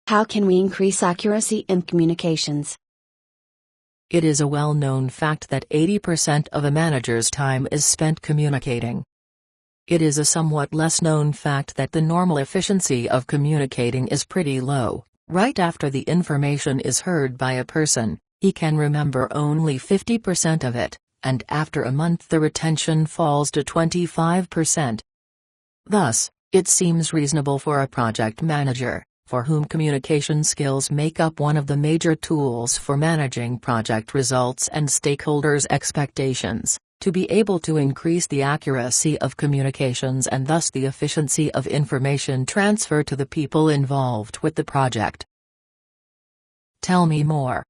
How can we increase accuracy in communications? It is a well-known fact that 80% of a manager's time is spent communicating. It is a somewhat less known fact that the normal efficiency of communicating is pretty low. Right after the information is heard by a person, he can remember only 50% of it, and after a month the retention falls to 25%. Thus, it seems reasonable for a project manager, for whom communication skills make up one of the major tools for managing project results and stakeholders' expectations, to be able to increase the accuracy of communications and thus the efficiency of information transfer to the people involved with the project. Tell me more.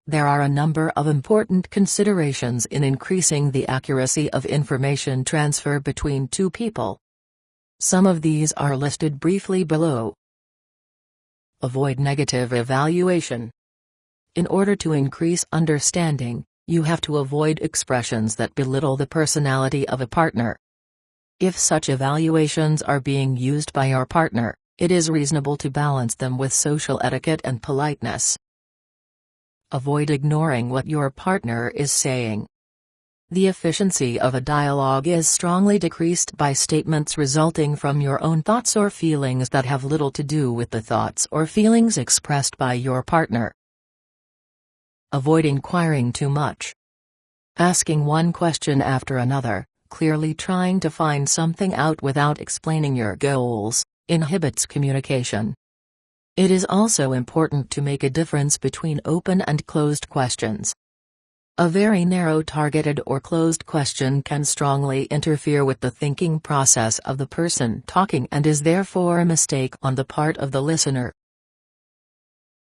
There are a number of important considerations in increasing the accuracy of information transfer between two people. Some of these are listed briefly below. Avoid negative evaluation. In order to increase understanding, you have to avoid expressions that belittle the personality of a partner. If such evaluations are being used by your partner, it is reasonable to balance them with social etiquette and politeness. Avoid ignoring what your partner is saying. The efficiency of a dialogue is strongly decreased by statements resulting from your own thoughts or feelings that have little to do with the thoughts or feelings expressed by your partner. Avoid inquiring too much. Asking one question after another, clearly trying to find something out without explaining your goals, inhibits communication. It is also important to make a difference between open and closed questions. A very narrow targeted or closed question can strongly interfere with the thinking process of the person talking and is therefore a mistake on the part of the listener.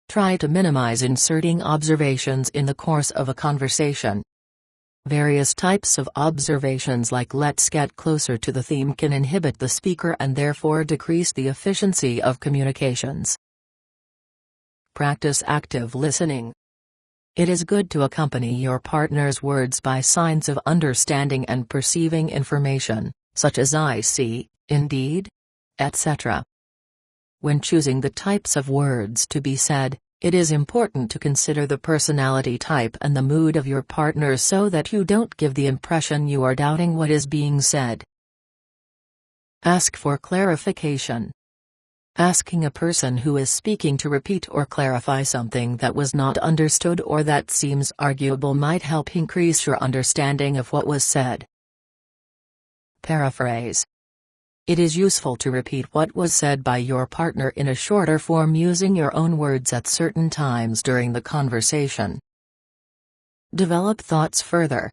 Try to minimize inserting observations in the course of a conversation. Various types of observations like "let's get closer to the theme" can inhibit the speaker and therefore decrease the efficiency of communications. Practice active listening. It is good to accompany your partner's words by signs of understanding and perceiving information, such as "I see," "indeed," etc. When choosing the types of words to be said, it is important to consider the personality type and the mood of your partner so that you don't give the impression you are doubting what is being said. Ask for clarification. Asking a person who is speaking to repeat or clarify something that was not understood or that seems arguable might help increase your understanding of what was said. Paraphrase. It is useful to repeat what was said by your partner in a shorter form using your own words at certain times during the conversation. Develop thoughts further.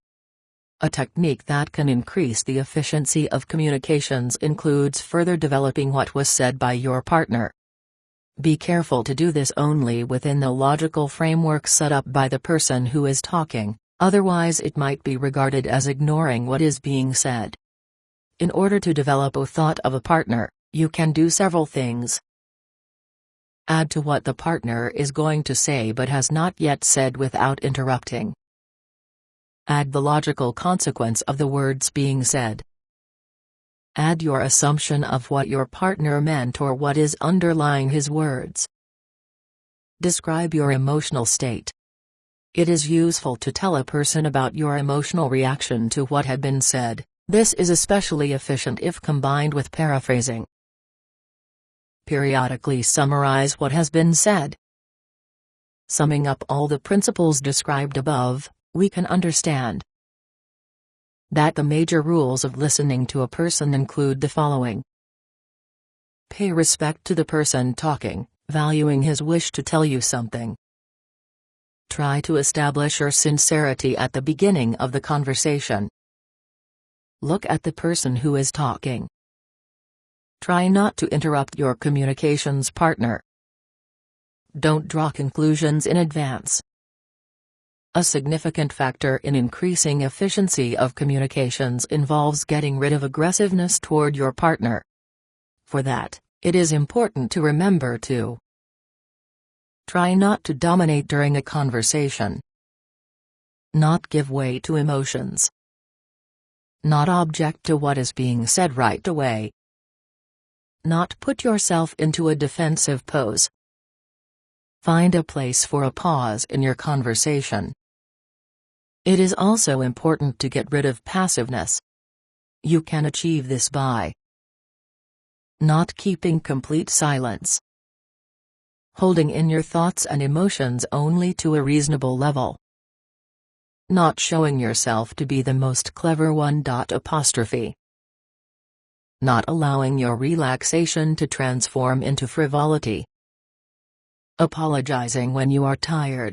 A technique that can increase the efficiency of communications includes further developing what was said by your partner. Be careful to do this only within the logical framework set up by the person who is talking, otherwise it might be regarded as ignoring what is being said. In order to develop a thought of a partner, you can do several things. Add to what the partner is going to say but has not yet said without interrupting. Add the logical consequence of the words being said. Add your assumption of what your partner meant or what is underlying his words. Describe your emotional state. It is useful to tell a person about your emotional reaction to what had been said. This is especially efficient if combined with paraphrasing. Periodically summarize what has been said. Summing up all the principles described above, we can understand that the major rules of listening to a person include the following. Pay respect to the person talking, valuing his wish to tell you something. Try to establish your sincerity at the beginning of the conversation. Look at the person who is talking. Try not to interrupt your communications partner. Don't draw conclusions in advance. A significant factor in increasing efficiency of communications involves getting rid of aggressiveness toward your partner. For that, it is important to remember to try not to dominate during a conversation. Not give way to emotions. Not object to what is being said right away. Not put yourself into a defensive pose. Find a place for a pause in your conversation. It is also important to get rid of passiveness. You can achieve this by not keeping complete silence, holding in your thoughts and emotions only to a reasonable level, not showing yourself to be the most clever one. Not allowing your relaxation to transform into frivolity, apologizing when you are tired,